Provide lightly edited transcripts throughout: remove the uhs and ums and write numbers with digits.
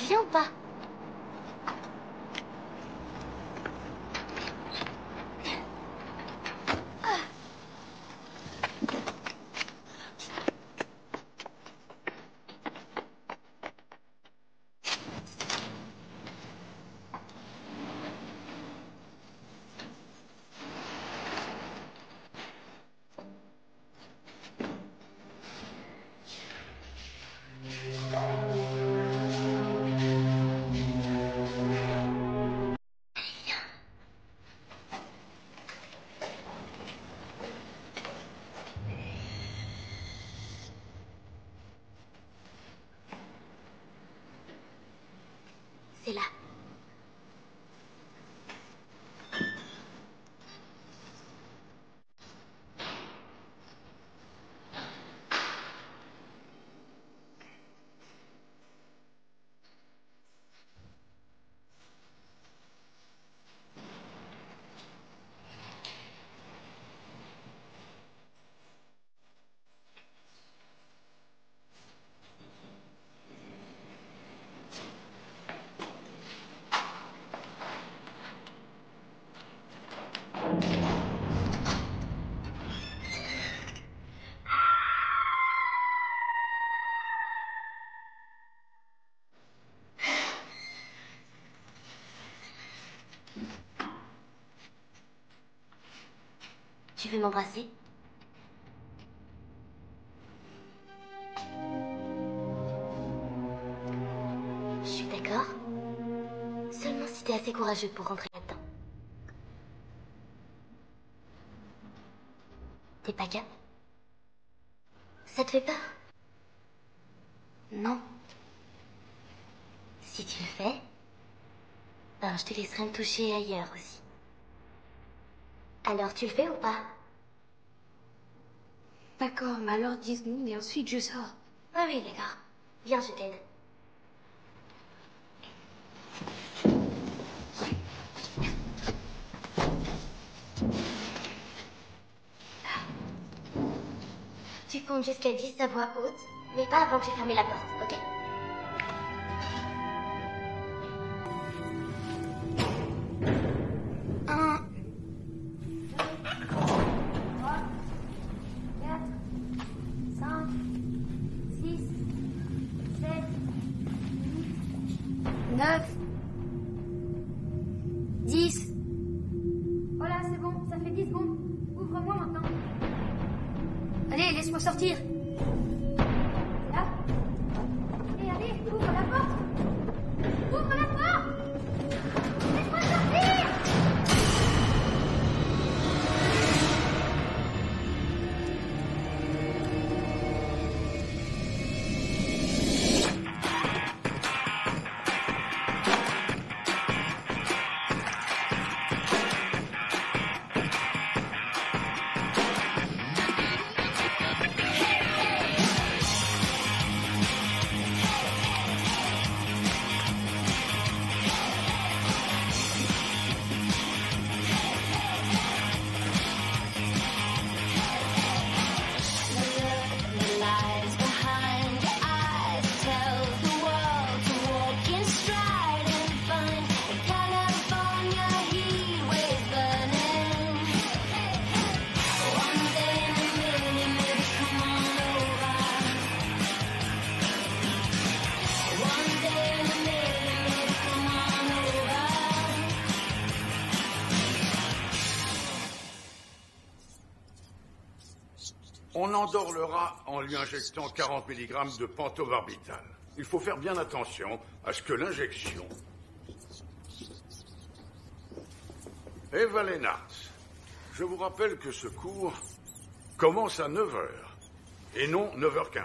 viens ou pas? C'est là. Tu veux m'embrasser? Je suis d'accord. Seulement si t'es assez courageux pour rentrer là-dedans. T'es pas cap? Ça te fait peur? Non. Si tu le fais, ben je te laisserai me toucher ailleurs aussi. Alors tu le fais ou pas? D'accord, mais alors 10 secondes et ensuite je sors. Ah oui, d'accord. Viens, je t'aide. Tu comptes jusqu'à 10 à voix haute, mais pas avant que j'ai fermé la porte, ok? Un... 3, 4, 5, 6, 7, 8, 9, 10. Voilà, c'est bon, ça fait 10 secondes. Ouvre-moi maintenant. Allez, laisse-moi sortir. Là. Allez, ouvre la porte. Ouvre la porte. Laisse-moi sortir. On endort le rat en lui injectant 40 mg de pentobarbital. Il faut faire bien attention à ce que l'injection... Eva Lennart, je vous rappelle que ce cours commence à 9h et non 9h15.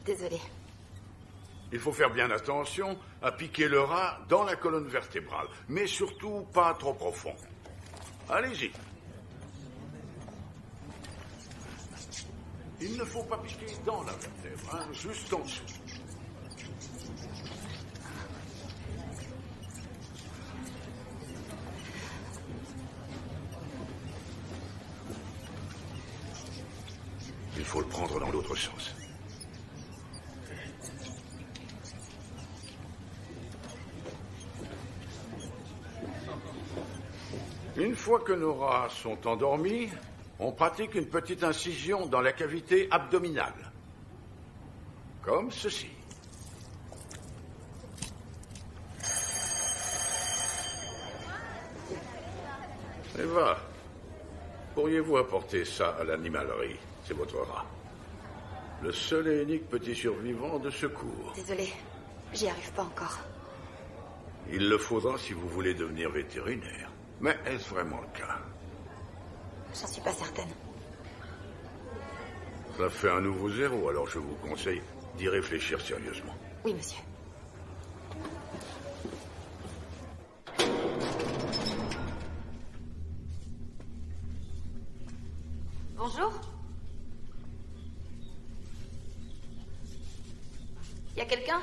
Désolée. Il faut faire bien attention à piquer le rat dans la colonne vertébrale, mais surtout pas trop profond. Allez-y. Il ne faut pas piquer dans la vertèbre, hein, juste en dessous. Il faut le prendre dans l'autre sens. Une fois que nos rats sont endormis, on pratique une petite incision dans la cavité abdominale. Comme ceci. Eva, pourriez-vous apporter ça à l'animalerie? C'est votre rat. Le seul et unique petit survivant de secours. Désolée, j'y arrive pas encore. Il le faudra si vous voulez devenir vétérinaire. Mais est-ce vraiment le cas? J'en suis pas certaine. Ça fait un nouveau zéro, alors je vous conseille d'y réfléchir sérieusement. Oui, monsieur. Bonjour. Y a quelqu'un?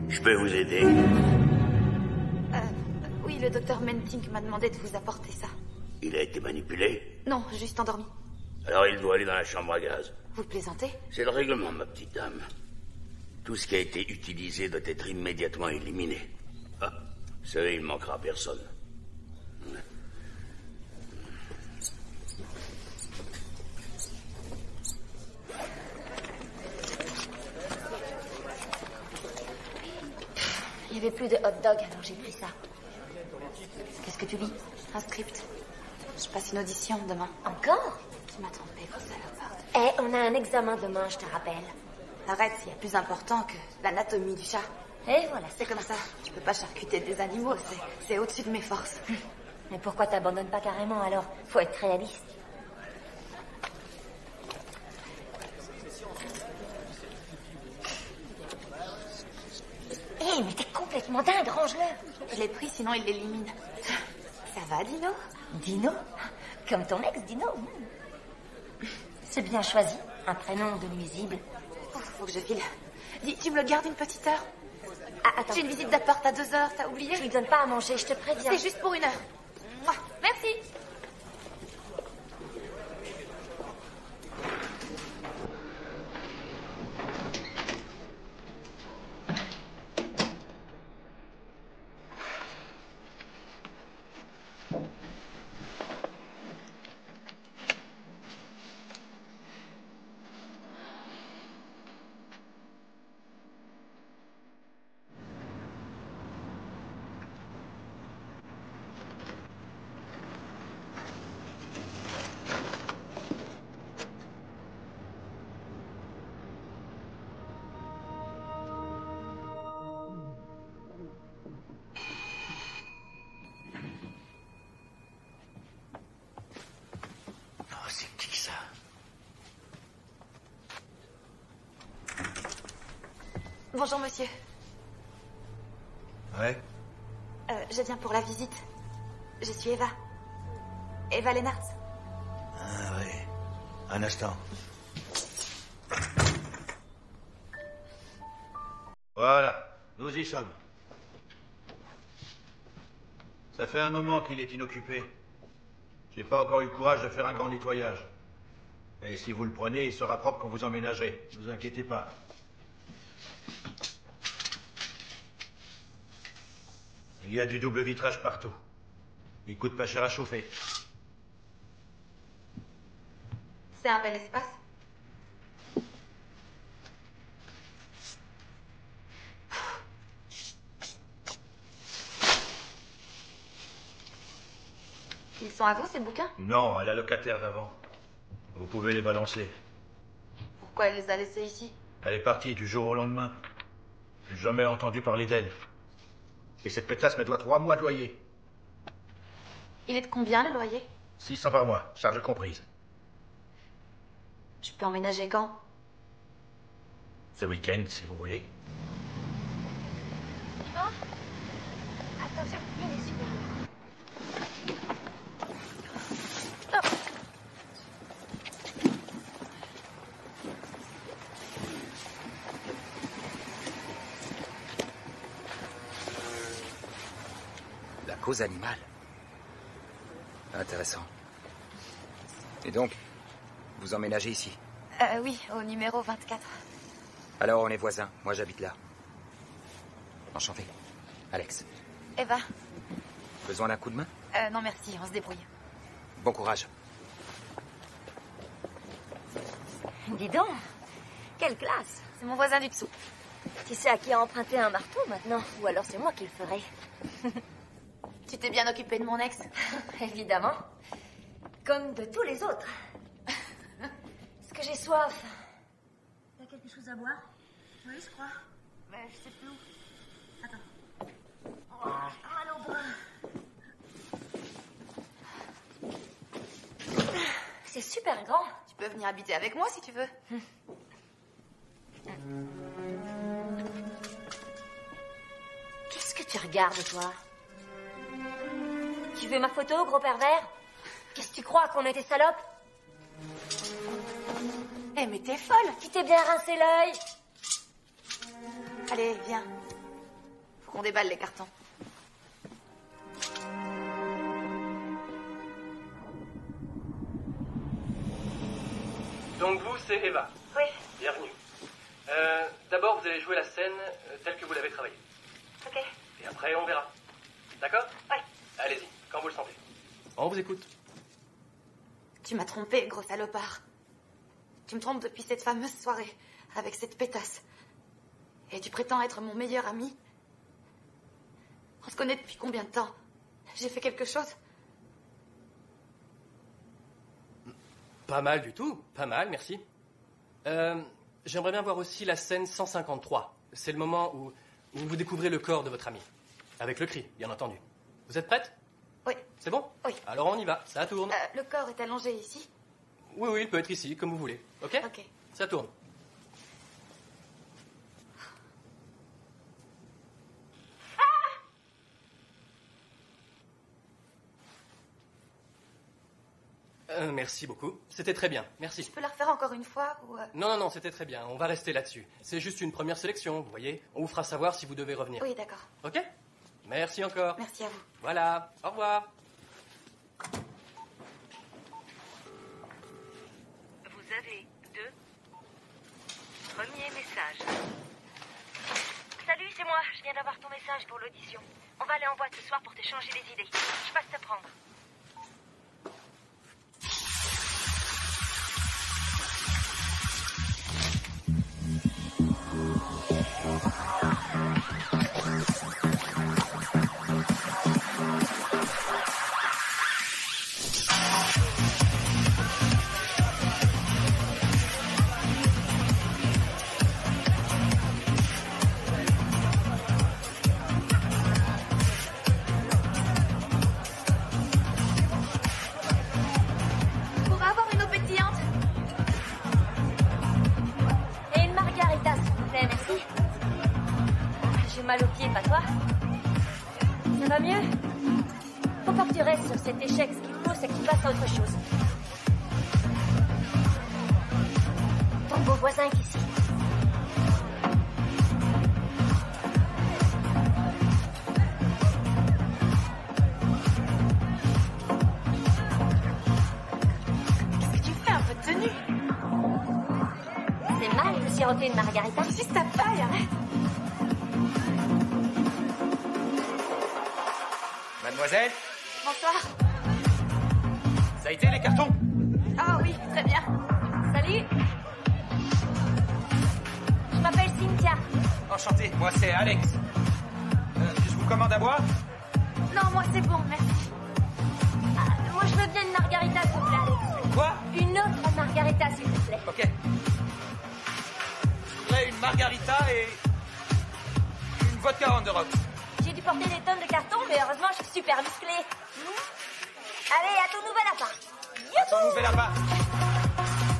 Je peux vous aider? Oui, le docteur Mentink m'a demandé de vous apporter ça. Il a été manipulé? Non, juste endormi. Alors il doit aller dans la chambre à gaz. Vous plaisantez? C'est le règlement, ma petite dame. Tout ce qui a été utilisé doit être immédiatement éliminé. Ah, vous savez, il ne manquera à personne. Il n'y avait plus de hot dog, alors j'ai pris ça. Qu'est-ce que tu lis? Un script. Je passe une audition demain. Encore? Tu m'as trompé, grosse saloparde. Eh, on a un examen demain, je te rappelle. Arrête, il y a plus important que l'anatomie du chat. Et voilà. C'est comme ça. Tu peux pas charcuter des animaux, c'est au-dessus de mes forces. Mais pourquoi t'abandonnes pas carrément, alors? Faut être réaliste. Hé, mais t'es complètement dingue, range-le. Je l'ai pris, sinon il l'élimine. Ça va, Dino? Dino? Comme ton ex, Dino. C'est bien choisi. Un prénom de nuisible. Faut que je file. Dis, tu me le gardes une petite heure? Ah, attends. J'ai une visite d'appart à 2 heures, t'as oublié? Je lui donne pas à manger, je te préviens. C'est juste pour 1 heure. Mouah, merci. Bonjour, monsieur. Ouais? Je viens pour la visite. Je suis Eva. Eva Lennartz. Ah oui. Un instant. Voilà, nous y sommes. Ça fait un moment qu'il est inoccupé. J'ai pas encore eu le courage de faire un grand nettoyage. Et si vous le prenez, il sera propre quand vous emménagerez. Ne vous inquiétez pas. Il y a du double vitrage partout. Il coûte pas cher à chauffer. C'est un bel espace. Ils sont à vous, ces bouquins? Non, à la locataire d'avant. Vous pouvez les balancer. Pourquoi elle les a laissés ici? Elle est partie du jour au lendemain. J'ai jamais entendu parler d'elle. Et cette pétasse me doit 3 mois de loyer. Il est de combien, le loyer? 600 par mois, charge comprise. Je peux emménager quand? Ce week-end, si vous voulez. Oh. Attention, il est super. Oh. cause animale. Intéressant. Et donc, vous emménagez ici? Oui, au numéro 24. Alors on est voisins. Moi j'habite là. Enchanté. Alex. Eva. Besoin d'un coup de main? Non merci, on se débrouille. Bon courage. Dis donc, quelle classe. C'est mon voisin du dessous. Tu sais à qui a emprunté un marteau maintenant? Ou alors c'est moi qui le ferai. Tu t'es bien occupé de mon ex? Évidemment. Comme de tous les autres. Est-ce que j'ai soif? T'as quelque chose à boire? Oui, je crois. Mais je sais plus où. Attends. Oh, mal au bras. C'est super grand. Tu peux venir habiter avec moi si tu veux. Qu'est-ce que tu regardes, toi? Tu veux ma photo, gros pervers? Qu'est-ce que tu crois, qu'on était salopes? Eh, mais t'es folle! Tu t'es bien rincé l'œil? Allez, viens. Faut qu'on déballe les cartons. Donc vous, c'est Eva. Oui. Bienvenue. D'abord, vous allez jouer la scène telle que vous l'avez travaillée. Ok. Et après, on verra. D'accord? Oui. Allez-y, quand vous le sentez. On vous écoute. Tu m'as trompé, gros salopard. Tu me trompes depuis cette fameuse soirée, avec cette pétasse. Et tu prétends être mon meilleur ami? On se connaît depuis combien de temps? J'ai fait quelque chose? Pas mal du tout. Pas mal, merci. J'aimerais bien voir aussi la scène 153. C'est le moment où vous découvrez le corps de votre ami. Avec le cri, bien entendu. Vous êtes prête? Oui. C'est bon? Oui. Alors on y va, ça tourne. Le corps est allongé ici? Oui, oui, il peut être ici, comme vous voulez. Ok? Ok. Ça tourne. Merci beaucoup. C'était très bien. Merci. Je peux la refaire encore une fois ou... Non, non, c'était très bien. On va rester là-dessus. C'est juste une première sélection, vous voyez. On vous fera savoir si vous devez revenir. Oui, d'accord. Ok? Merci encore. Merci à vous. Voilà. Au revoir. Vous avez 2 premiers messages. Salut, c'est moi. Je viens d'avoir ton message pour l'audition. On va aller en boîte ce soir pour t'échanger les idées. Je passe te prendre. Mal au pied, pas toi? Ça va mieux? Faut pas que tu restes sur cet échec. Ce qu'il faut, c'est que tu passes à autre chose. Ton beau voisin est ici. Qu'est-ce que tu fais, un peu de tenue? C'est mal de siroter une margarita. Juste ta paille, arrête. Mademoiselle? Bonsoir. Ça a été les cartons? Ah oui, très bien. Salut. Je m'appelle Cynthia. Enchanté, moi c'est Alex. Je vous commande à boire? Non, moi c'est bon, merci. Moi je veux bien une margarita, s'il vous plaît, Alex. Quoi? Une autre margarita, s'il vous plaît. Ok. Je voudrais une margarita et une vodka on the rocks. J'ai dû porter des tonnes de cartons, mais heureusement, je suis super musclée. Allez, à ton nouvel appart. Ton nouvel appart.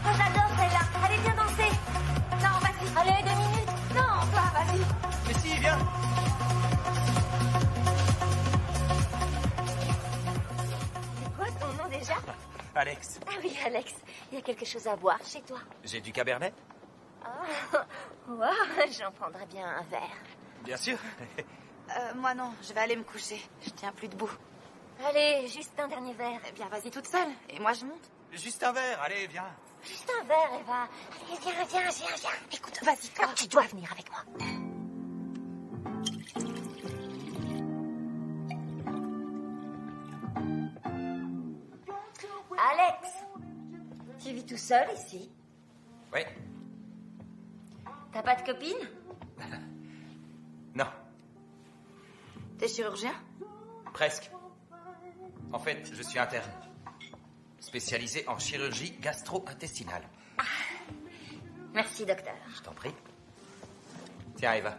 Oh, j'adore celle-là. Allez, viens danser. Non, vas-y. Allez, 2 minutes. Non, toi, vas-y. Mais si, viens. C'est quoi ton nom déjà? Alex. Ah oui, Alex. Il y a quelque chose à boire chez toi. J'ai du cabernet? Oh, wow, j'en prendrais bien un verre. Bien sûr. Moi non, je vais aller me coucher. Je tiens plus debout. Allez, juste un dernier verre. Eh bien, vas-y toute seule. Et moi, je monte. Juste un verre, allez, viens. Juste un verre, Eva. Allez, viens. Écoute, vas-y, toi. Tu dois venir avec moi. Alex, tu vis tout seul ici? Oui. T'as pas de copine? Non, T'es chirurgien? presque. En fait, je suis interne. Spécialisé en chirurgie gastro-intestinale. Merci, docteur. Je t'en prie. Tiens, Eva.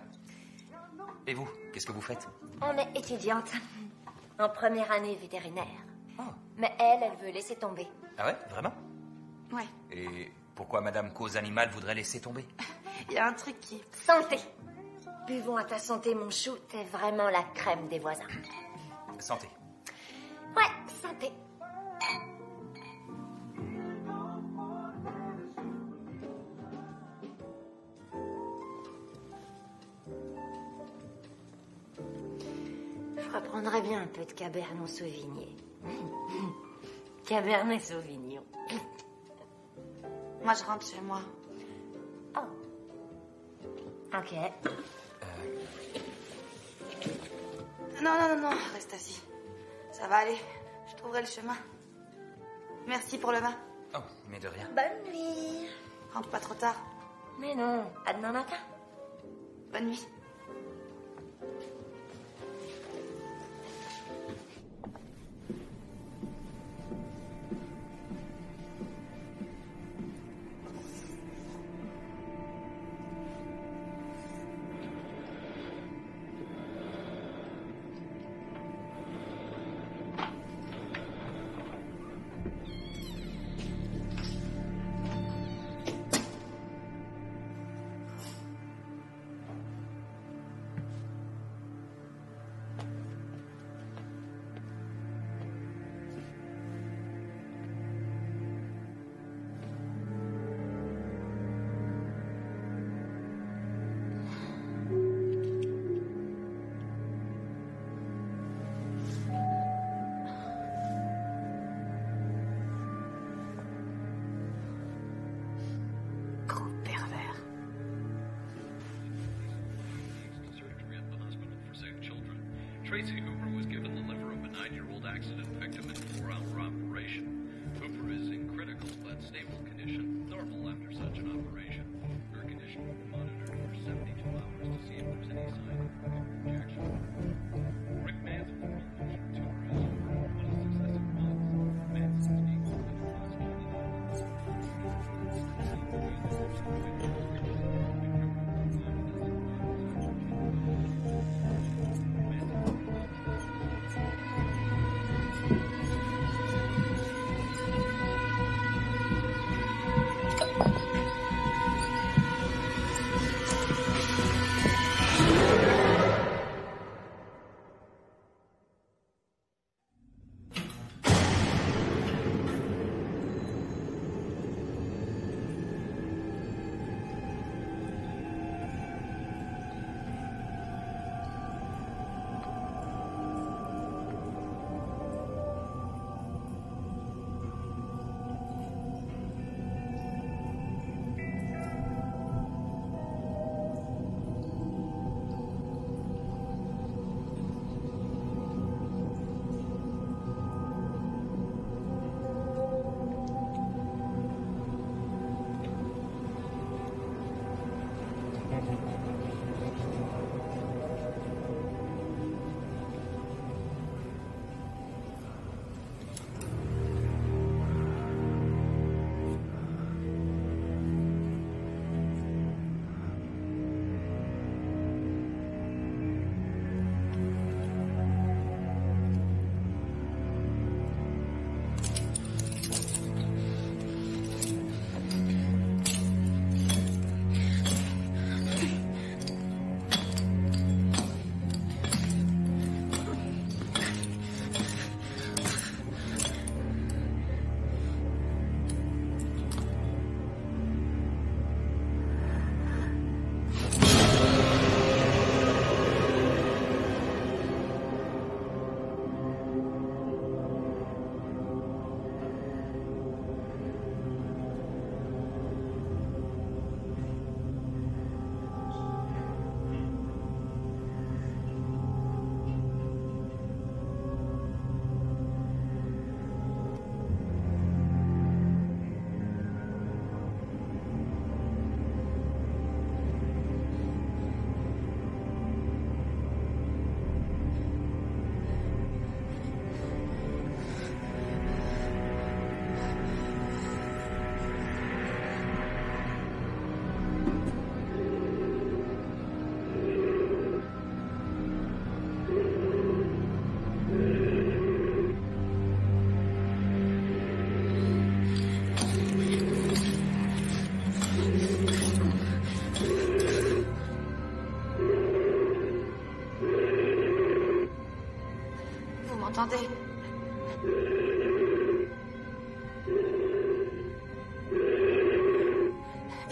Et vous, qu'est-ce que vous faites? On est étudiante. En première année vétérinaire. Oh. Mais elle veut laisser tomber. Ah ouais, vraiment? Ouais. Et pourquoi Madame Cause Animale voudrait laisser tomber? Il y a un truc qui... Santé. Buvons à ta santé, mon chou. T'es vraiment la crème des voisins. Santé. Ouais, santé. Je reprendrais bien un peu de Cabernet Sauvignon. Cabernet Sauvignon. Moi, je rentre chez moi. Oh. Ok. Non, reste assis. Ça va aller. Je trouverai le chemin. Merci pour le vin. Oh, mais de rien. Bonne nuit. Rentre pas trop tard. Mais non, à demain matin. Bonne nuit. Tracy Hooper was given the liver of a 9-year-old accident victim in a 4-hour operation. Hooper is in critical but stable condition, normal after such an operation. Her condition will be monitored for 72 hours to see if there's any sign of rejection. Rick Manson from Illusion Tour is over one of successive months. Manson speaks with the prosecuting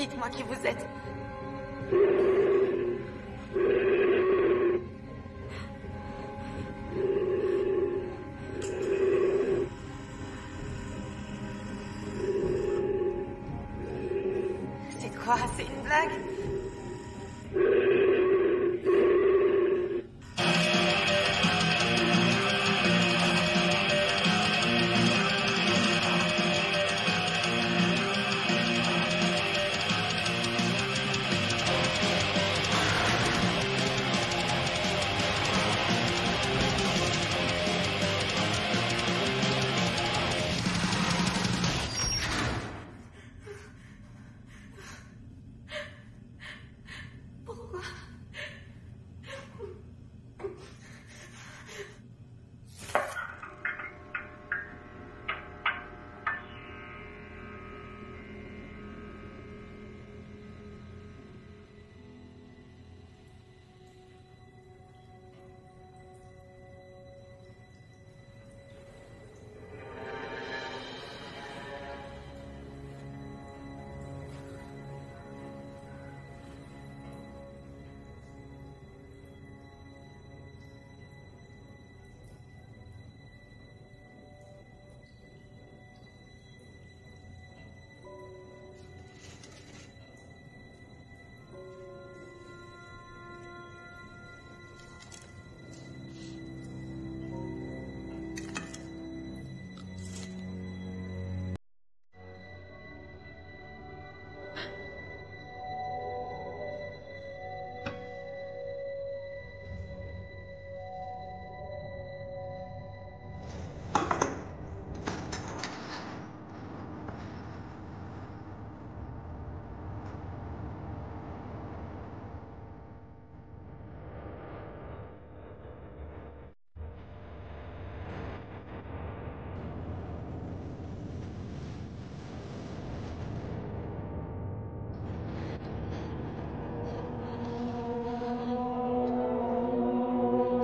Dites-moi qui vous êtes. C'est quoi? C'est une blague?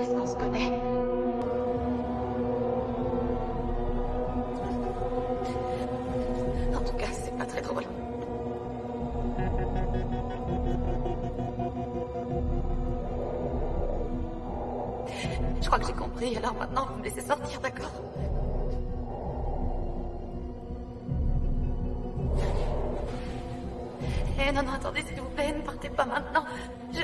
Est-ce qu'on se connaît? En tout cas, c'est pas très drôle. Je crois que j'ai compris, alors maintenant vous me laissez sortir, d'accord? Eh non, non, attendez, s'il vous plaît, ne partez pas maintenant. Je...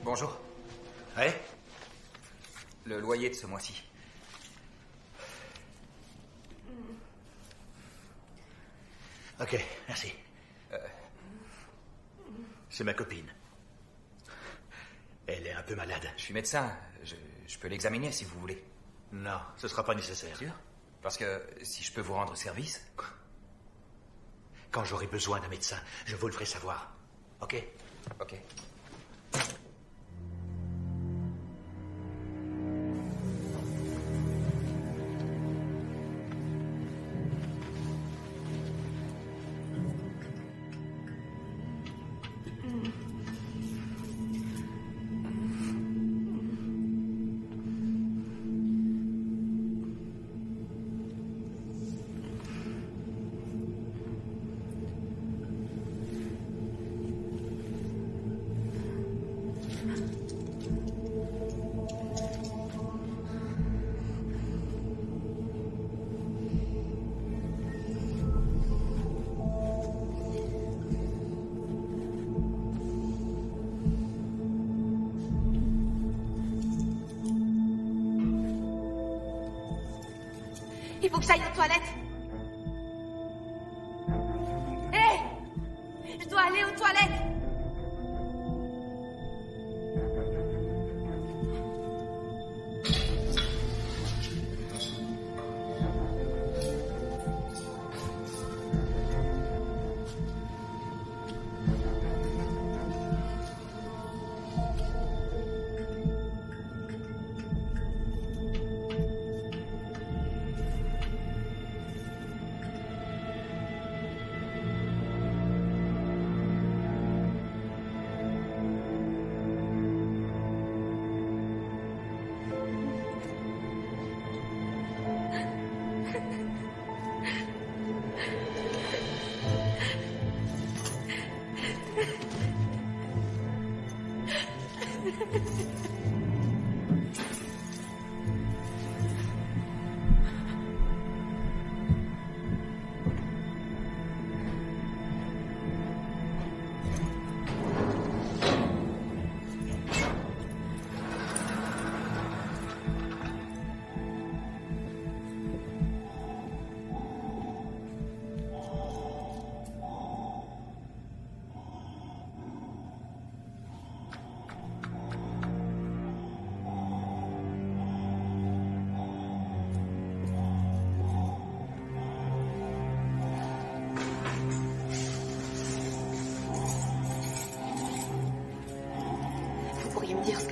Bonjour. Ouais? Le loyer de ce mois-ci. Ok, merci. C'est ma copine. Elle est un peu malade. Je suis médecin. Je peux l'examiner si vous voulez. Non, ce sera pas nécessaire. Sûr? Parce que si je peux vous rendre service... Quand j'aurai besoin d'un médecin, je vous le ferai savoir. Ok? Ok. Il faut que j'aille aux toilettes. Hé! Je dois aller aux toilettes.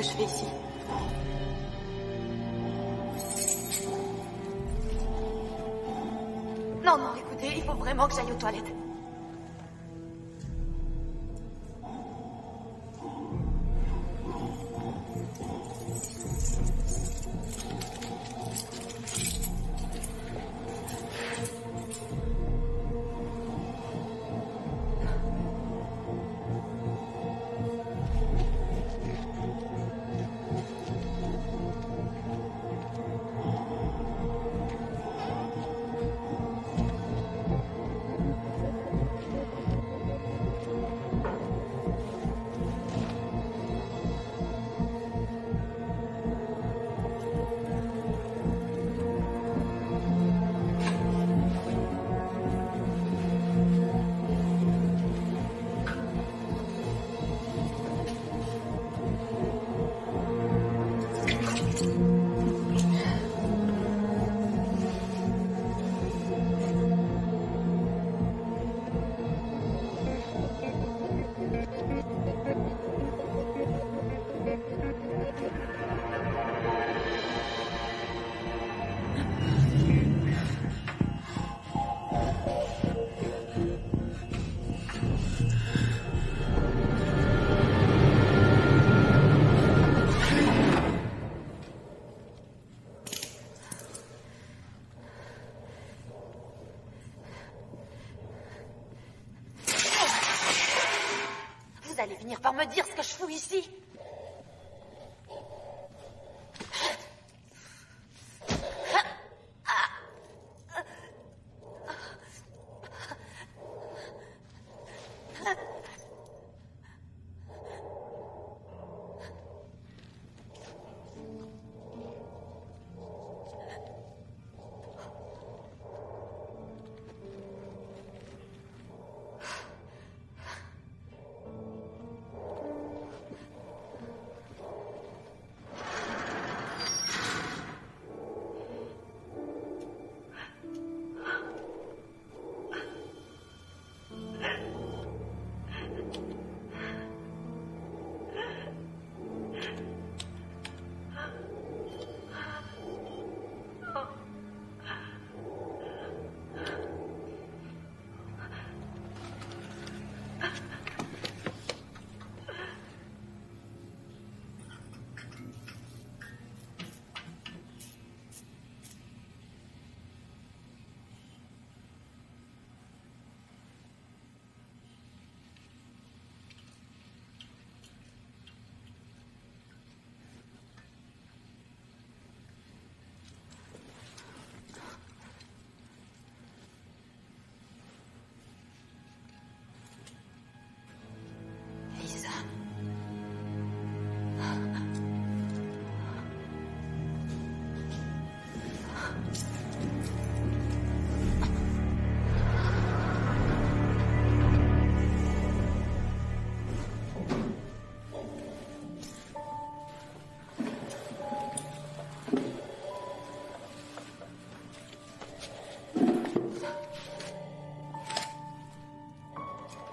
que je fais ici? Non, non, écoutez, il faut vraiment que j'aille aux toilettes. Vous allez finir par me dire ce que je fous ici.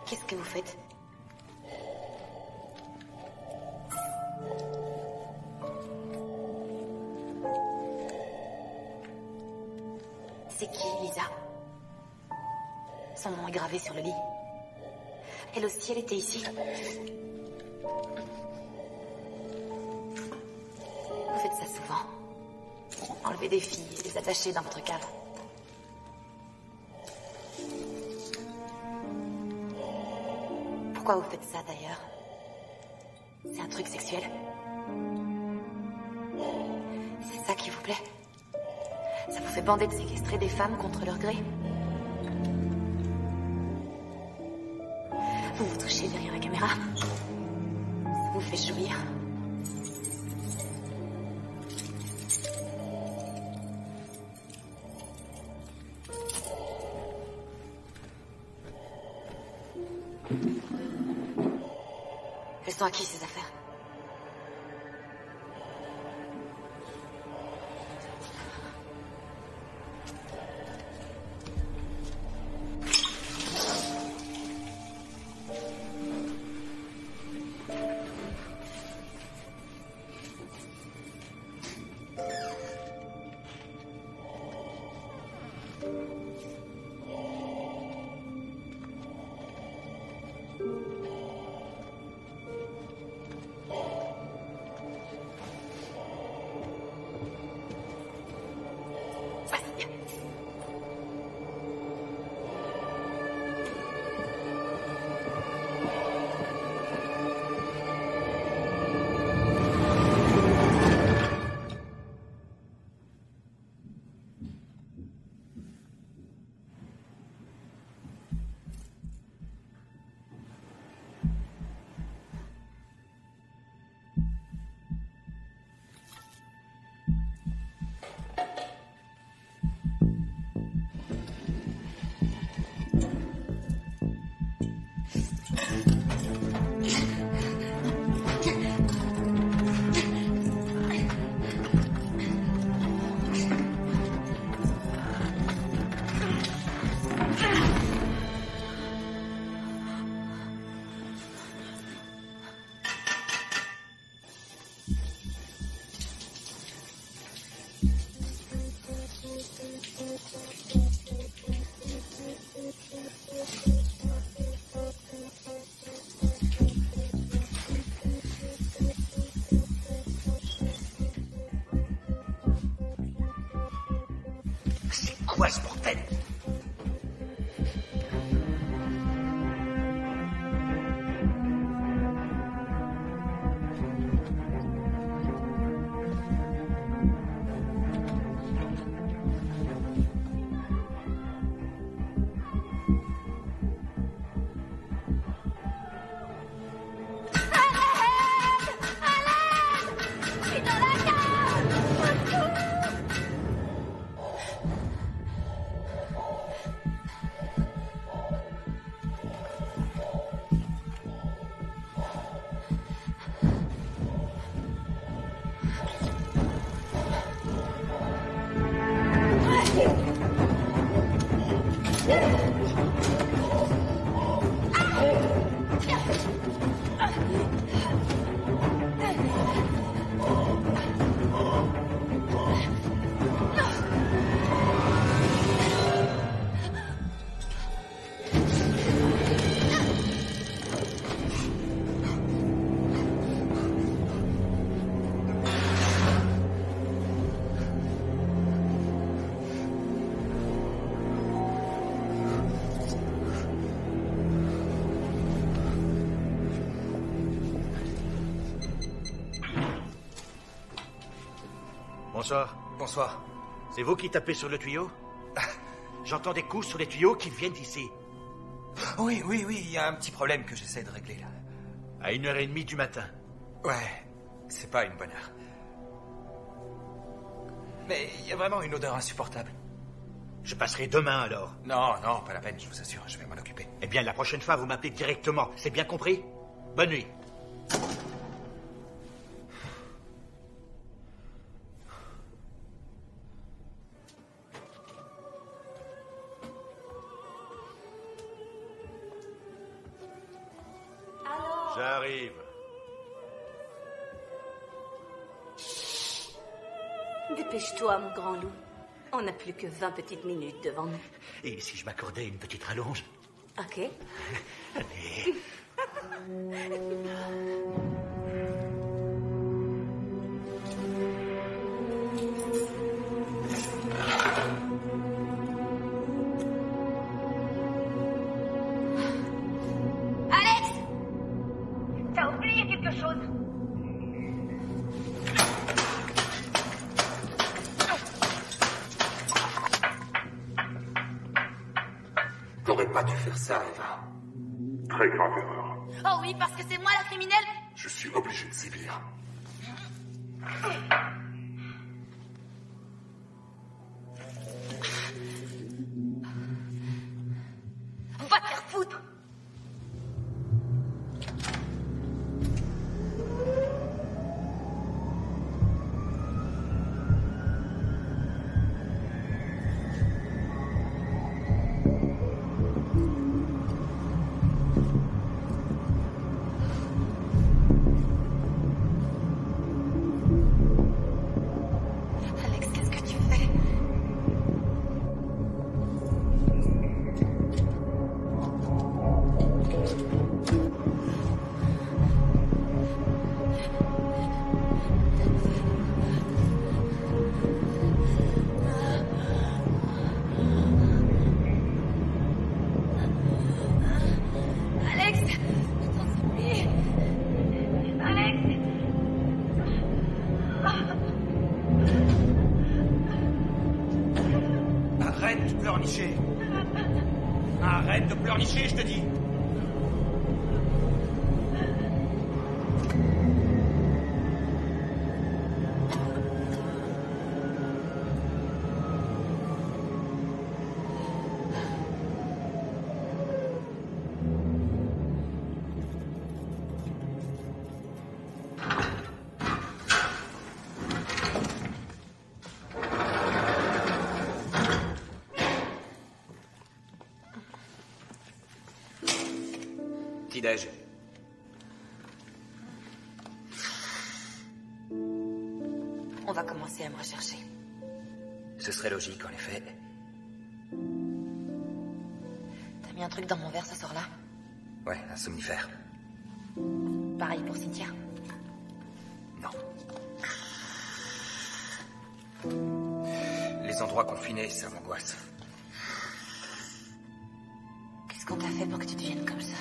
Qu'est-ce que vous faites? C'est qui, Lisa? Son nom est gravé sur le lit. Elle aussi, elle était ici. Vous faites ça souvent. Enlever des filles et les attacher dans votre cave. Pourquoi vous faites ça, d'ailleurs? C'est un truc sexuel? C'est ça qui vous plaît? Ça vous fait bander de séquestrer des femmes contre leur gré? Vous vous touchez derrière la caméra? Ça vous fait jouir? Elles sont à qui, ces affaires? Quoi ce bordel? Bonsoir. Bonsoir. C'est vous qui tapez sur le tuyau? J'entends des coups sur les tuyaux qui viennent d'ici. Oui, il y a un petit problème que j'essaie de régler là. À 1h30 du matin. Ouais, c'est pas une bonne heure. Mais il y a vraiment une odeur insupportable. Je passerai demain alors. Non, pas la peine, je vous assure, je vais m'en occuper. Eh bien, la prochaine fois, vous m'appelez directement. C'est bien compris? Bonne nuit. J'arrive. Dépêche-toi, mon grand loup. On n'a plus que 20 petites minutes devant nous. Et si je m'accordais une petite rallonge? Ok. Allez. Alex! T'as oublié quelque chose? T'aurais pas dû faire ça, Eva. Très grave erreur. Oh oui, parce que c'est moi la criminelle? Je suis obligé de sévir. Va te faire foutre! Arrête de pleurnicher. Arrête de pleurnicher, je te dis. Petit-déj. On va commencer à me rechercher. Ce serait logique, en effet. T'as mis un truc dans mon verre ce soir-là? Ouais, un somnifère. Pareil pour Cynthia? Non. Les endroits confinés, ça m'angoisse. Qu'est-ce qu'on t'a fait pour que tu deviennes comme ça?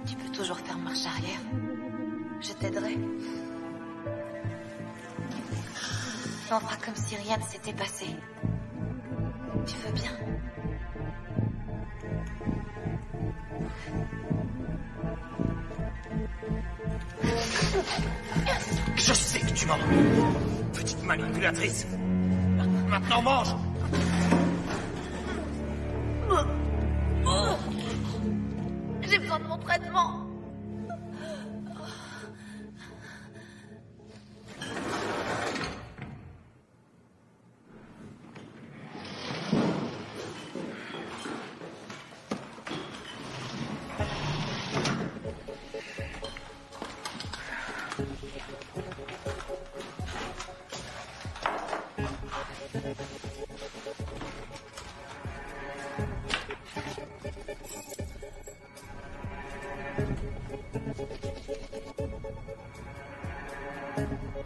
Tu peux toujours faire marche arrière. Je t'aiderai. On fera comme si rien ne s'était passé. Tu veux bien? Je sais que tu mens. Petite manipulatrice. Maintenant, mange. J'ai besoin de mon traitement.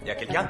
Y a quelqu'un?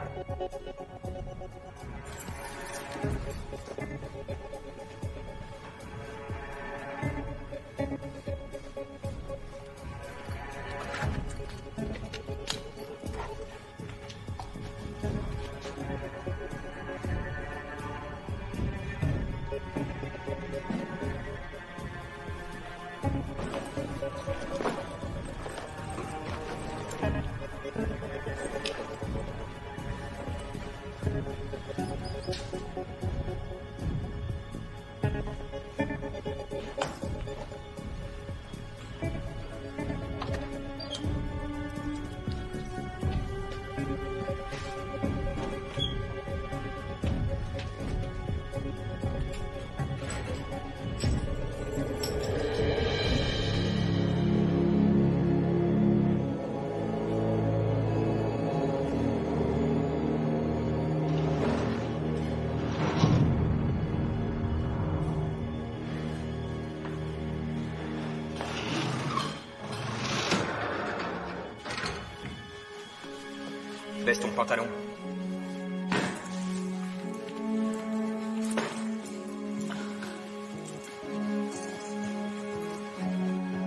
Baisse ton pantalon.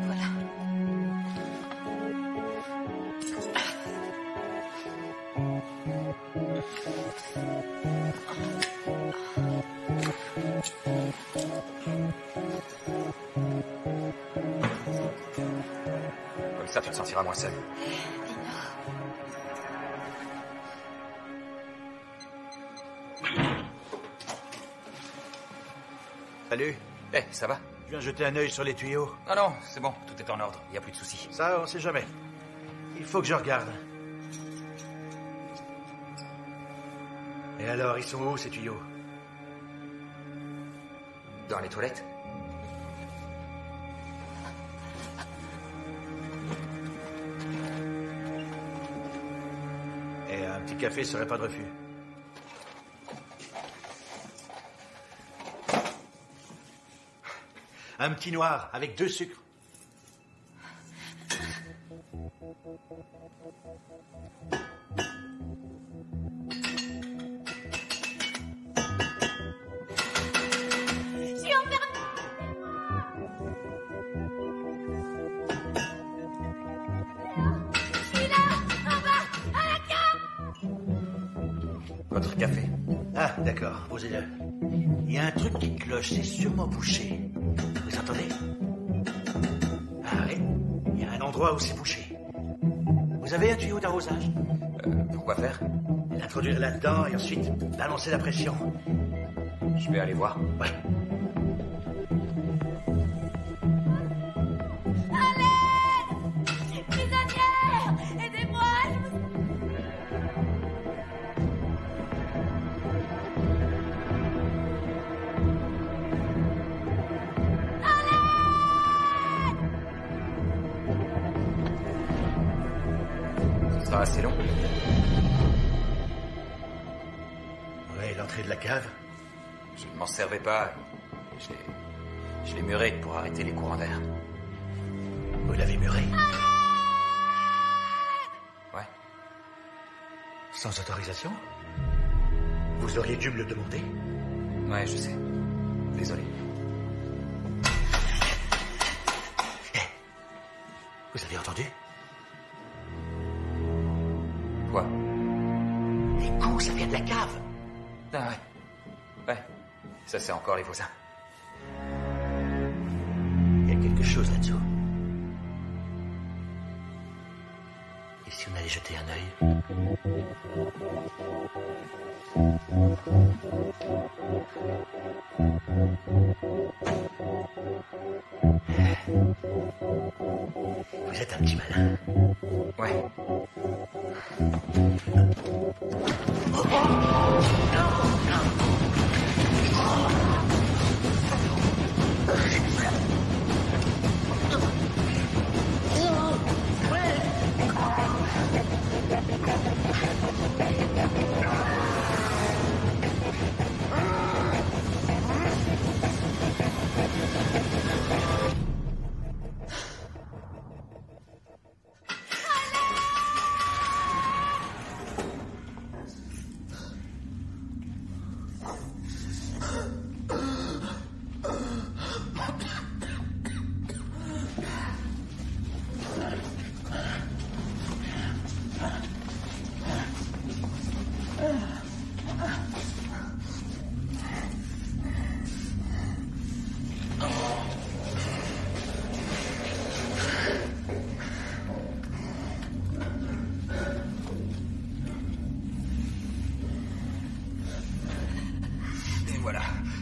Voilà. Comme ça, tu te sentiras moins seul. Salut. Eh, ça va? Je viens jeter un œil sur les tuyaux. Ah non, c'est bon, tout est en ordre, y a plus de soucis. Ça, on sait jamais. Il faut que je regarde. Et alors, ils sont où, ces tuyaux? Dans les toilettes? Et un petit café serait pas de refus. Un petit noir avec 2 sucres. Je suis enfermée. Je suis là, en bas. Votre café. Ah, d'accord, posez-le. Il y a un truc qui cloche, c'est sûrement bouché. Vous entendez? Ah oui, il y a un endroit où c'est bouché. Vous avez un tuyau d'arrosage? Pourquoi faire? L'introduire là-dedans et ensuite balancer la pression. Je vais aller voir. Ouais. Assez long. Ouais, l'entrée de la cave. Je ne m'en servais pas. Je l'ai muré pour arrêter les courants d'air. Vous l'avez muré? Ouais. Sans autorisation? Vous auriez dû me le demander. Ouais, je sais. Désolé. Hey, vous avez entendu? Quoi? Des coups, ça vient de la cave. Ah ouais. Ouais. Ça, c'est encore les voisins. Il y a quelque chose là-dessous. Et si on allait jeter un œil? Vous êtes un petit malin. Ouais.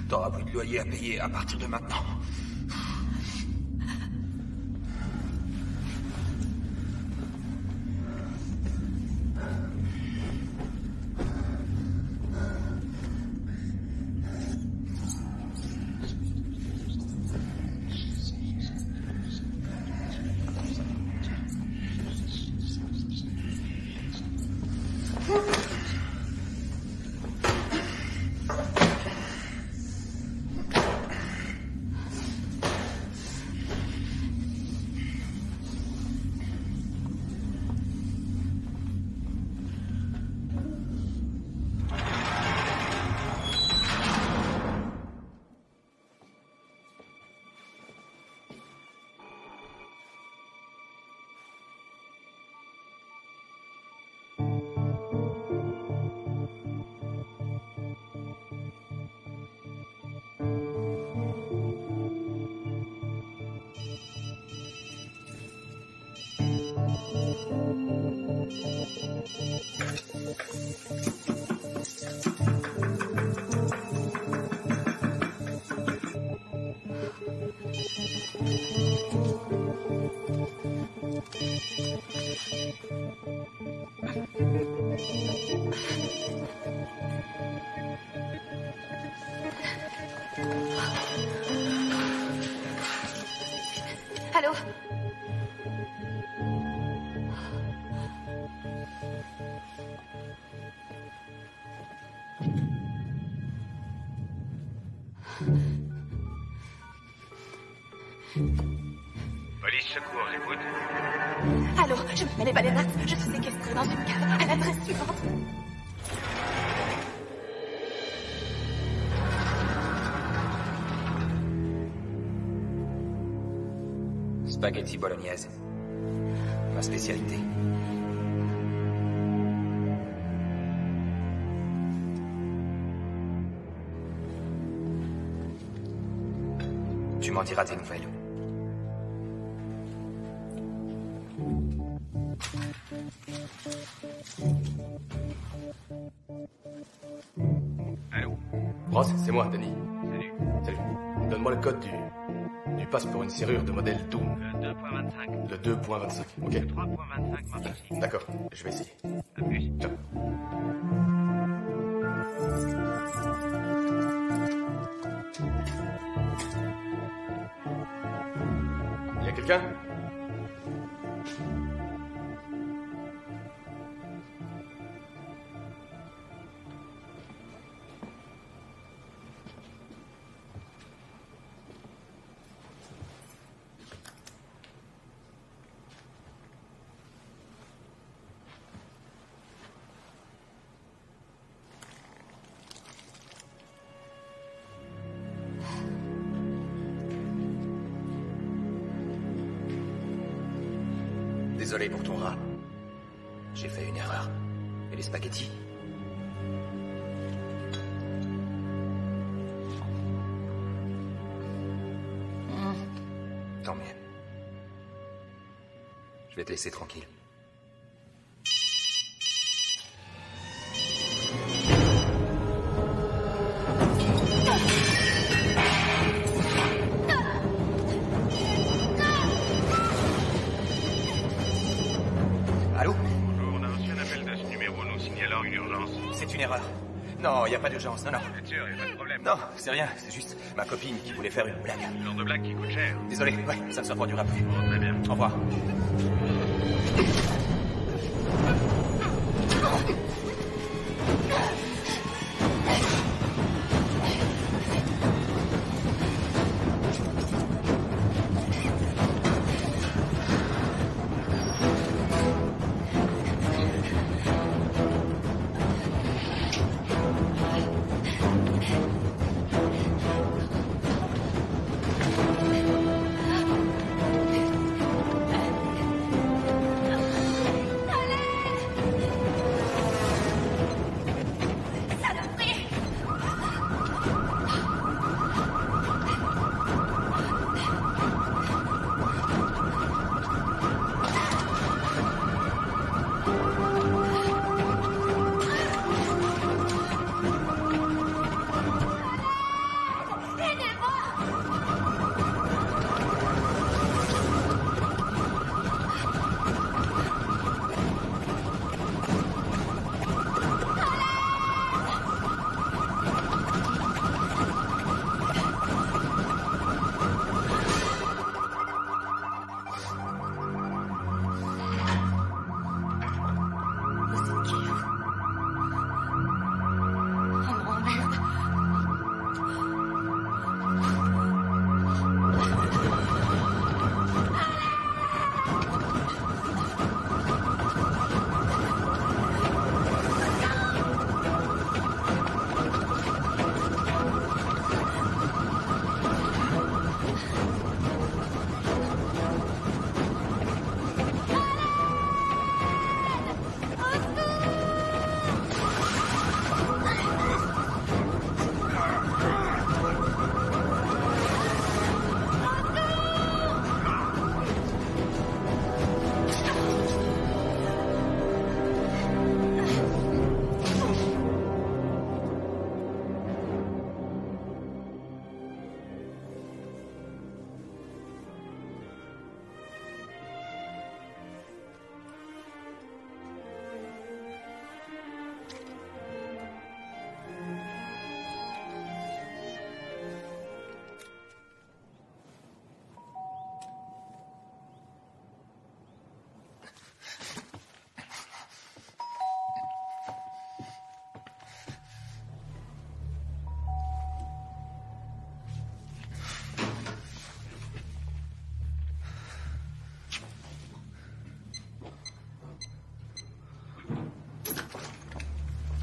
T'auras plus de loyer à payer à partir de maintenant. Allô? Police secours, j'écoute. Allô, je m'appelle Eva Lennox, je suis séquestrée dans une cave à l'adresse suivante. Spaghetti bolognaise. Ma spécialité. Tu m'en diras tes nouvelles. Allô? Ross, c'est moi, Danny. Salut. Donne-moi le code du pass pour une serrure de modèle Doom. Le 2.25. Le 2.25, ok. Le 3.25 marche aussi. D'accord, je vais essayer. À plus. Ciao. Il y a quelqu'un? Désolé pour ton rat. J'ai fait une erreur. Et les spaghettis? Tant mieux. Je vais te laisser tranquille. C'est une erreur. Non, il n'y a pas d'urgence, non. Vous êtes sûr, il n'y a pas de problème. Non, c'est rien, c'est juste ma copine qui voulait faire une blague. Le genre de blague qui coûte cher. Désolé, ouais, ça ne se reproduira plus. Oh, très bien. Au revoir.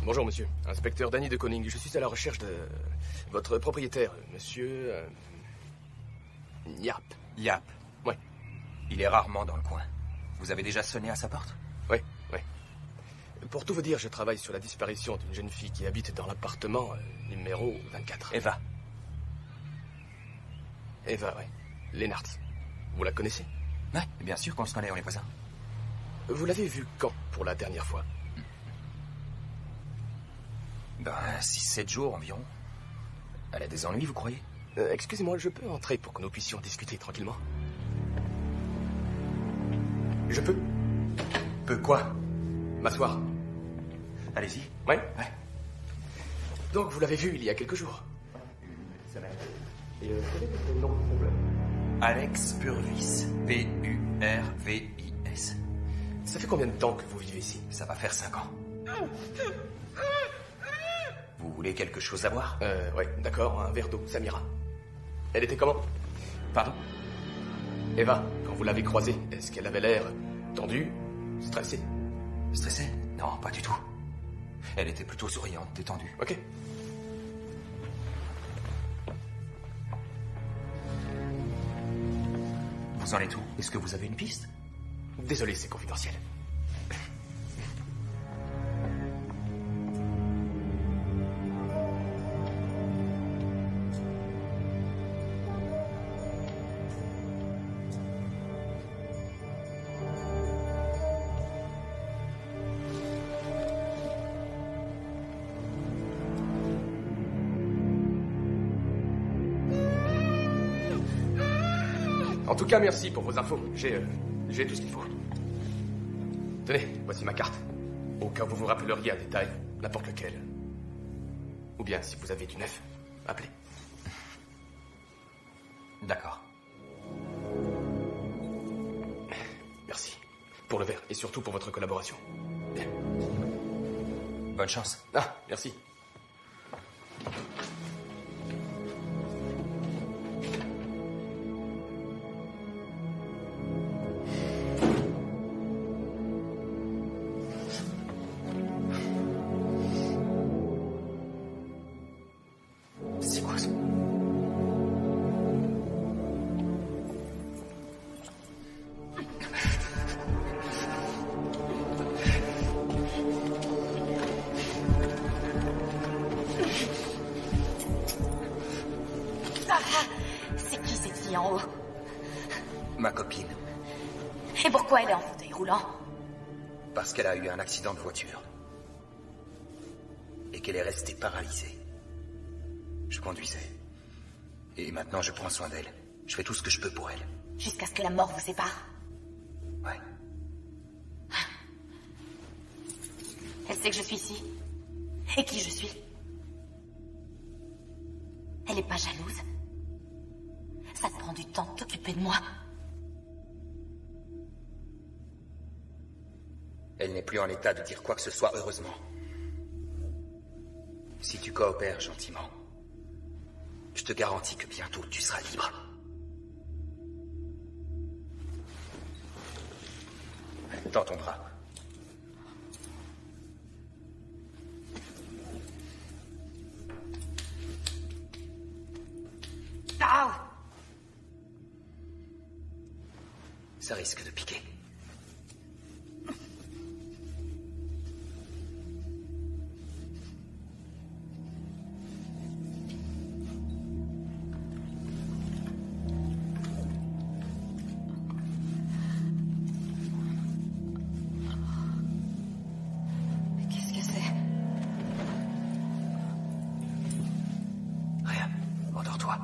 Bonjour, monsieur. Inspecteur Danny de Koning. Je suis à la recherche de votre propriétaire, monsieur... Yap. Yap. Oui. Il est rarement dans le coin. Vous avez déjà sonné à sa porte? Oui, oui. Pour tout vous dire, je travaille sur la disparition d'une jeune fille qui habite dans l'appartement numéro 24. Eva. Eva, ouais. Lennart. Vous la connaissez? Ouais, bien sûr qu'on se connaît, on est voisins. Vous l'avez vue quand, pour la dernière fois? Ben, 6-7 jours environ. Elle a des ennuis, vous croyez? Excusez-moi, je peux entrer pour que nous puissions discuter tranquillement? Je peux? Peux quoi? M'asseoir. Allez-y. Ouais? Ouais. Donc, vous l'avez vue il y a quelques jours? Ça m'a... Et quel est le nom complet? Alex Purvis. P-U-R-V-I-S. Ça fait combien de temps que vous vivez ici? Ça va faire 5 ans. Vous voulez quelque chose à boire? Ouais, d'accord, un verre d'eau, Samira. Elle était comment? Pardon? Eva, quand vous l'avez croisée, est-ce qu'elle avait l'air tendue, stressée? Stressée? Non, pas du tout. Elle était plutôt souriante, détendue. Ok. Vous en êtes où? Est-ce que vous avez une piste? Désolé, c'est confidentiel. En tout cas, merci pour vos infos. J'ai tout ce qu'il faut. Tenez, voici ma carte. Au cas où vous vous rappelleriez un détail, n'importe lequel. Ou bien, si vous avez du neuf, appelez. D'accord. Merci. Pour le verre et surtout pour votre collaboration. Bien. Bonne chance. Ah, merci. C'est quoi ça? C'est qui cette fille en haut? Ma copine. Et pourquoi elle est en fauteuil roulant? Parce qu'elle a eu un accident de voiture. Et qu'elle est restée paralysée. Je conduisais. Et maintenant, je prends soin d'elle. Je fais tout ce que je peux pour elle. Jusqu'à ce que la mort vous sépare? Ouais. Elle sait que je suis ici. Et qui je suis. Elle est pas jalouse. Ça te prend du temps de t'occuper de moi. Elle n'est plus en état de dire quoi que ce soit, heureusement. Si tu coopères gentiment, je te garantis que bientôt tu seras libre. Dans ton bras. Ah! Ça risque de piquer. Qu'est-ce que c'est? Rien. Endors-toi.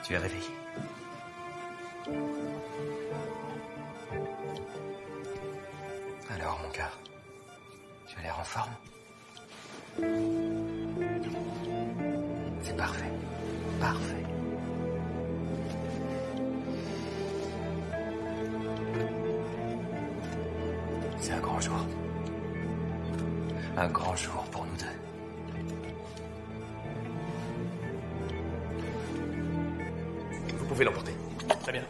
Tu es réveillé. Alors, mon cœur, tu as l'air en forme. C'est parfait. Parfait. C'est un grand jour. Un grand jour pour nous deux. Vous pouvez l'emporter. Très bien.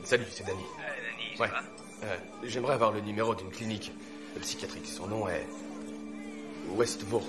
Salut, c'est Danny. Danny, ça Ouais. va? J'aimerais avoir le numéro d'une clinique psychiatrique. Son nom est... Westworld.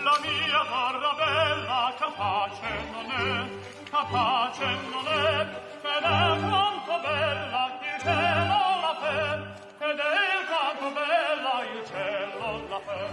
La mia barra bella capace non è, ed è tanto bella il cielo la fe, ed è tanto bella il cielo la fe.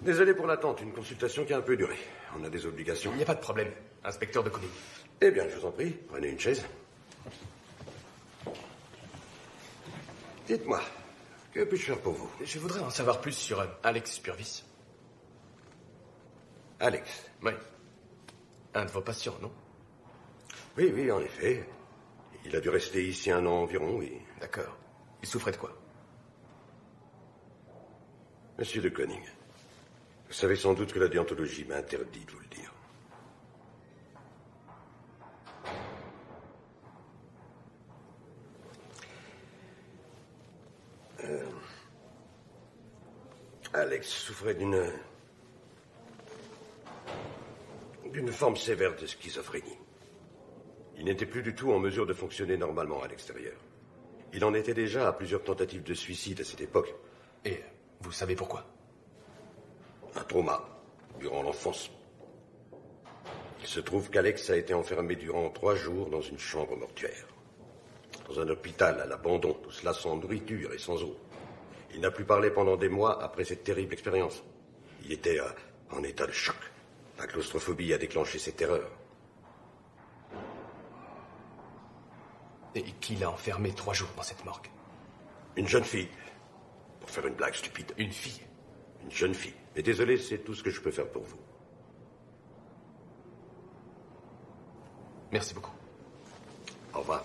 Désolé pour l'attente, une consultation qui a un peu duré. On a des obligations. Il n'y a pas de problème, inspecteur de Conning. Eh bien, je vous en prie, prenez une chaise. Dites-moi, que puis-je faire pour vous? Je voudrais en savoir plus sur Alex Purvis. Alex? Oui. Un de vos patients, non? Oui, oui, en effet. Il a dû rester ici 1 an environ, oui. D'accord. Il souffrait de quoi? Monsieur de Conning, vous savez sans doute que la déontologie m'a interdit de vous le dire. Alex souffrait d'une forme sévère de schizophrénie. Il n'était plus du tout en mesure de fonctionner normalement à l'extérieur. Il en était déjà à plusieurs tentatives de suicide à cette époque. Et vous savez pourquoi? Un trauma, durant l'enfance. Il se trouve qu'Alex a été enfermé durant 3 jours dans une chambre mortuaire. Dans un hôpital à l'abandon, tout cela sans nourriture et sans eau. Il n'a plus parlé pendant des mois après cette terrible expérience. Il était en état de choc. La claustrophobie a déclenché ses terreurs. Et qui l'a enfermé 3 jours dans cette morgue? Une jeune fille. Pour faire une blague stupide. Une fille? Une jeune fille. Mais désolé, c'est tout ce que je peux faire pour vous. Merci beaucoup. Au revoir.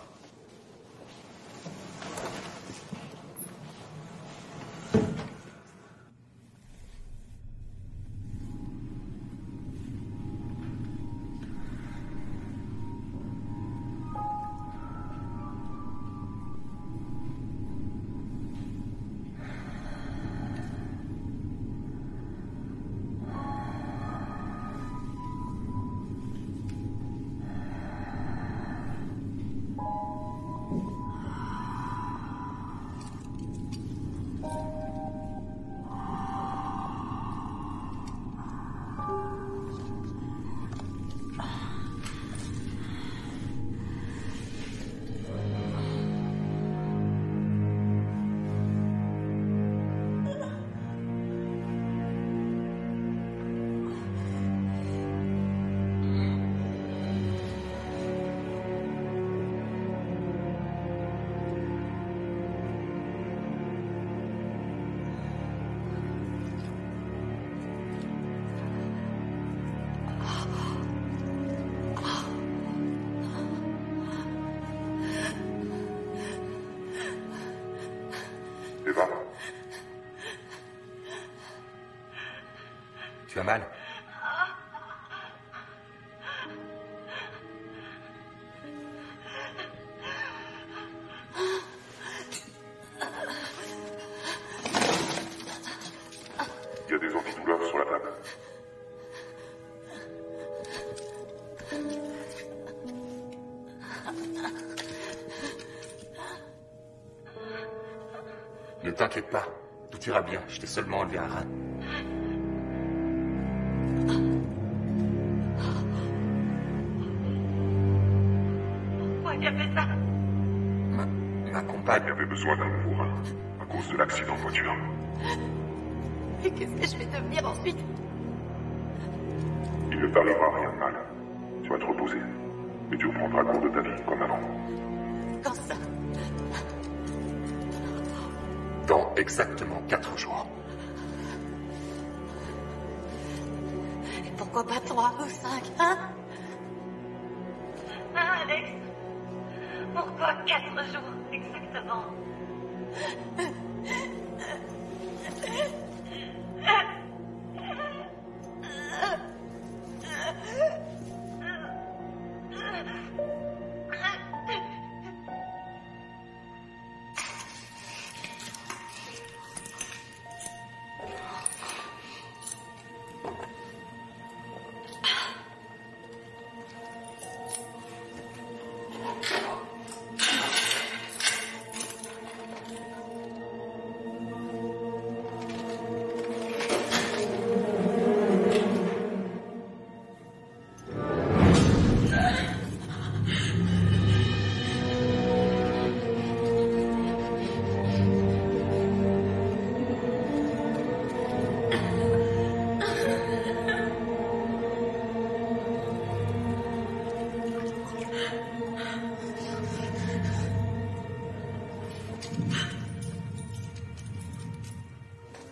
Eva? Tu as mal? Il y a des antidouleurs sur la table. Ne t'inquiète pas, tout ira bien, je t'ai seulement enlevé un rein. montagne avait besoin d'un nouveau rein, à cause de l'accident de voiture. Et qu'est-ce que je vais devenir ensuite? Il ne t'arrivera rien de mal. Tu vas te reposer. Et tu reprendras cours de ta vie, comme avant. Quand ça? Dans exactement 4 jours. Et pourquoi pas 3 ou 5, hein? Ah, Alex, pourquoi 4 jours exactement?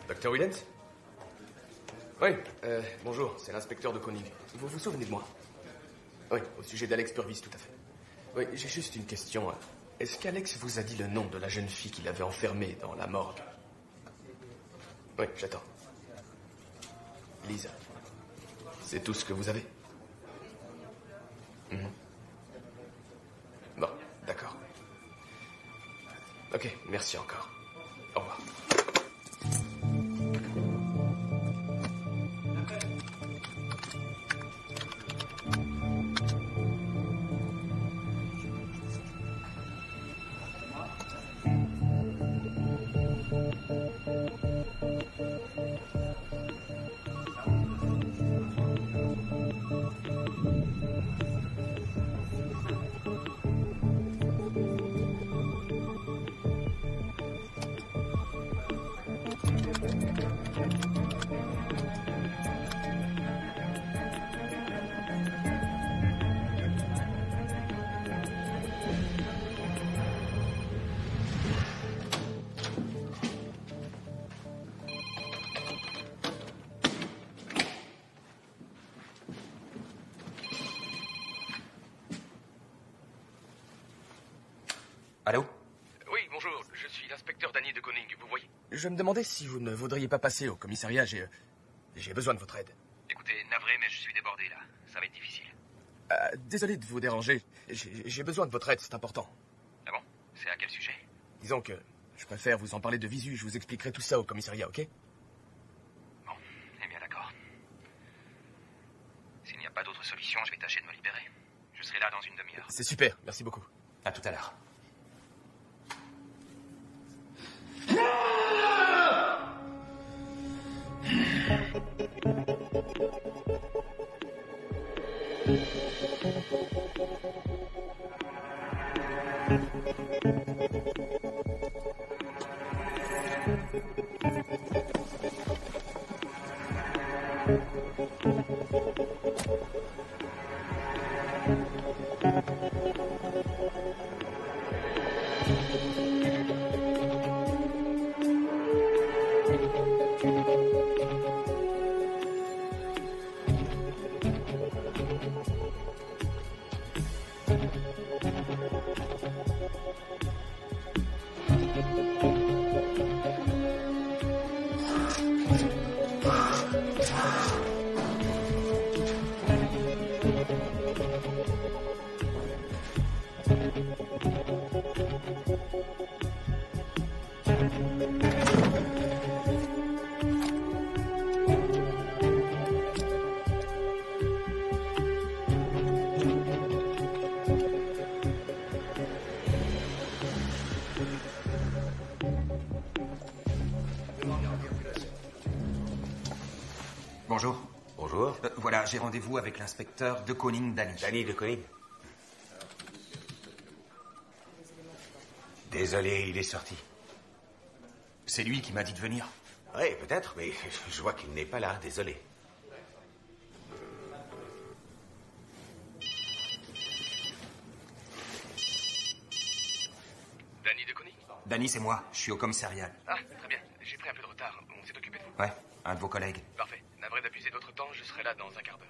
Dr. Willens? Oui, bonjour, c'est l'inspecteur de Koenig. Vous vous souvenez de moi? Oui, au sujet d'Alex Purvis, tout à fait. Oui, j'ai juste une question. Est-ce qu'Alex vous a dit le nom de la jeune fille qu'il avait enfermée dans la morgue? Oui, j'attends. Lisa. C'est tout ce que vous avez? Bon, d'accord. Ok, merci encore. Au revoir. Allô? Oui, bonjour, je suis l'inspecteur Danny de Koenig, vous voyez. Je me demandais si vous ne voudriez pas passer au commissariat, j'ai besoin de votre aide. Écoutez, navré, mais je suis débordé là. Ça va être difficile. Désolé de vous déranger, j'ai besoin de votre aide, c'est important. Ah bon? C'est à quel sujet? Disons que je préfère vous en parler de visu, je vous expliquerai tout ça au commissariat, ok? Bon, eh bien d'accord. S'il n'y a pas d'autre solution, je vais tâcher de me libérer. Je serai là dans une demi-heure. C'est super, merci beaucoup. À tout à l'heure. Bonjour. Bonjour. Voilà, j'ai rendez-vous avec l'inspecteur de Koenig, Danny. Danny de Koenig. Désolé, il est sorti. C'est lui qui m'a dit de venir. Oui, peut-être, mais je vois qu'il n'est pas là, désolé. Danny de Koenig? Danny, c'est moi. Je suis au commissariat. Ah, très bien. J'ai pris un peu de retard. On s'est occupé de vous. Ouais, un de vos collègues. Parfait. Navré d'abuser de votre temps, je serai là dans un quart d'heure.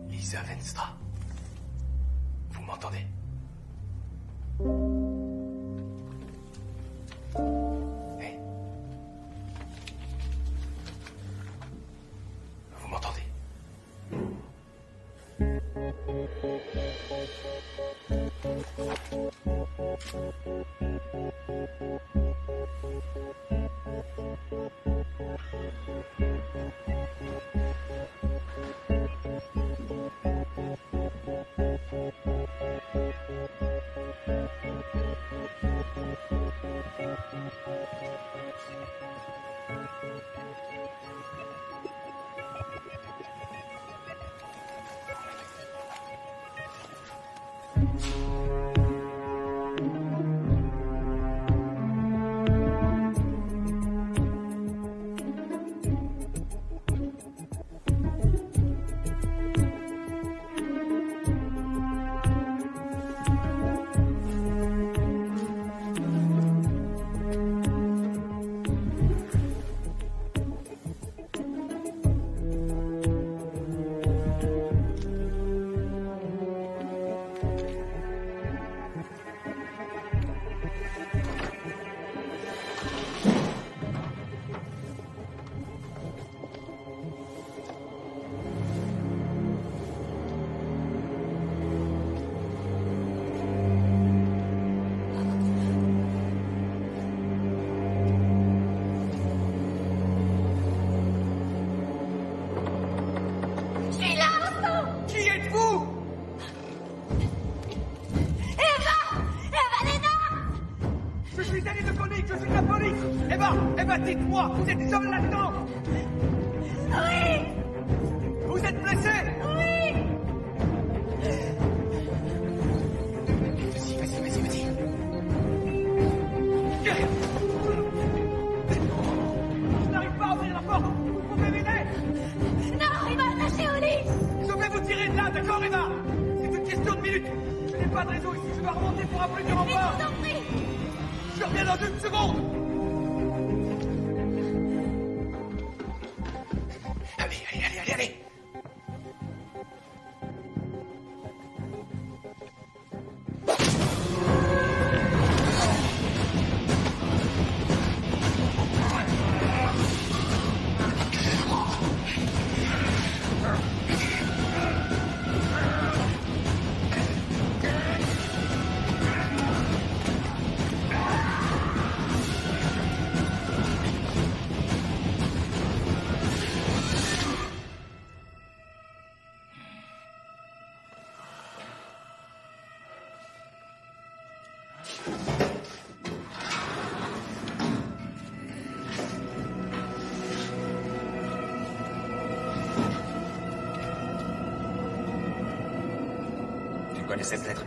Lisa Venstra. Vous m'entendez? Hey. Vous m'entendez? Dites-moi, vous êtes seul là-dedans? Oui. Vous êtes blessé? Oui. Vas-y. Je n'arrive pas à ouvrir la porte. Vous pouvez m'aider? Non, il m'a attaché au lit. Je vais vous tirer de là, d'accord, Eva? C'est une question de minutes. Je n'ai pas de réseau ici. Je dois remonter pour appeler du renfort. Je reviens dans 1 seconde. Allez. connais cette lettre?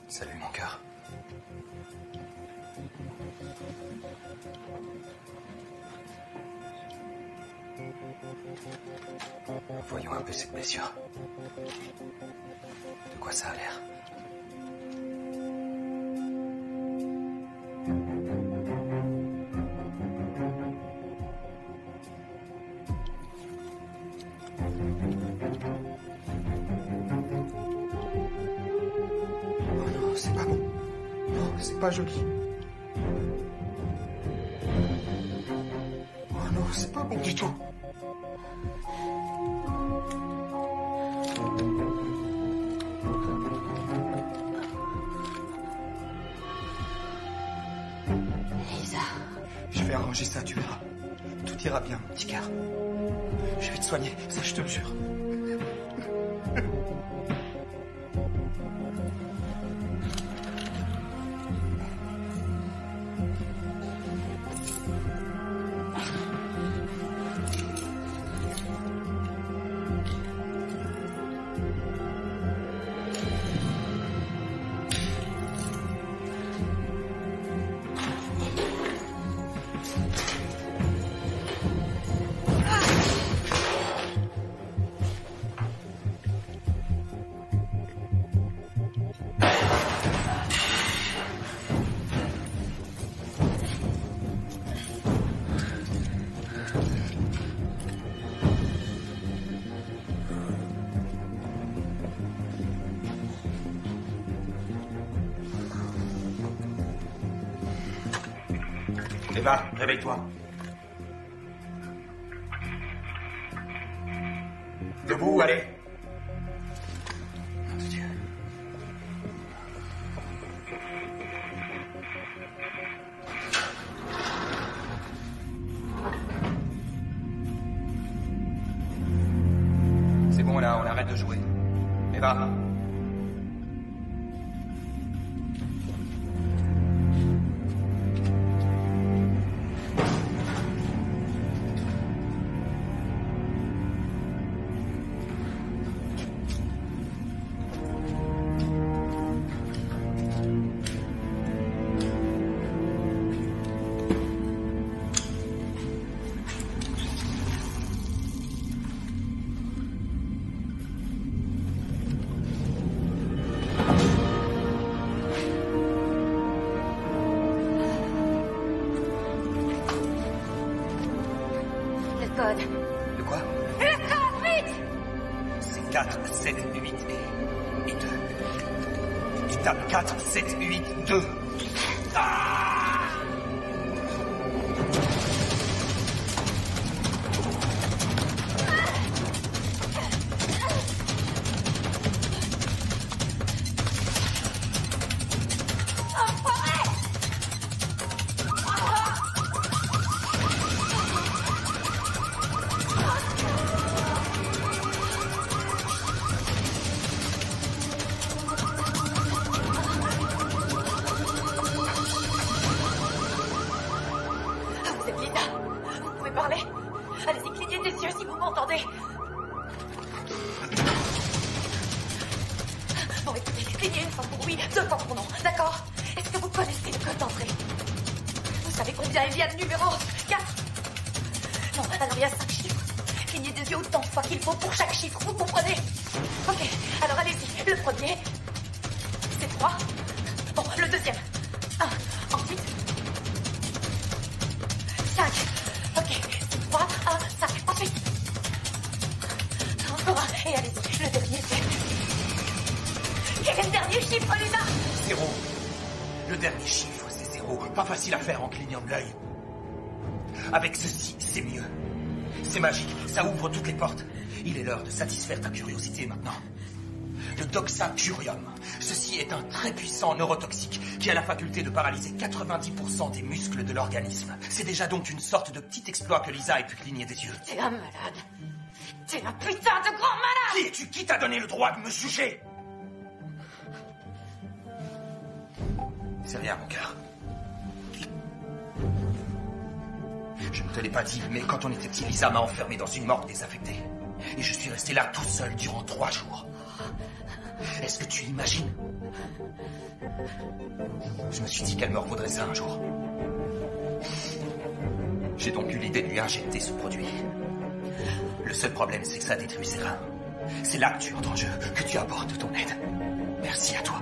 Salut, mon cœur. Voyons un peu cette blessure. De quoi ça a l'air? Pas joli. Oh non, c'est pas bon du tout. Lisa. Je vais arranger ça, tu verras. Tout ira bien, mon petit cœur. Je vais te soigner, ça je te le jure. Eva, réveille-toi. Debout, allez. Mon Dieu. C'est bon là, on arrête de jouer. Eva. code. De quoi? Le code, vite! C'est 4, 7, 8 et 2. Il tape 4, 7, 8, 2. Ah! Avec ceci, c'est mieux. C'est magique, ça ouvre toutes les portes. Il est l'heure de satisfaire ta curiosité maintenant. Le Doxacurium. Ceci est un très puissant neurotoxique qui a la faculté de paralyser 90% des muscles de l'organisme. C'est déjà donc une sorte de petit exploit que Lisa ait pu cligner des yeux. T'es un malade. T'es un putain de grand malade! Qui es-tu? Qui t'a donné le droit de me juger? C'est rien, mon cœur. Je ne te l'ai pas dit, mais quand on était petit, Lisa m'a enfermé dans une morgue désaffectée. Et je suis resté là tout seul durant 3 jours. Est-ce que tu imagines? Je me suis dit qu'elle me revaudrait ça un jour. J'ai donc eu l'idée de lui injecter ce produit. Le seul problème, c'est que ça détruit ses reins. C'est là que tu entres en jeu, que tu apportes ton aide. Merci à toi.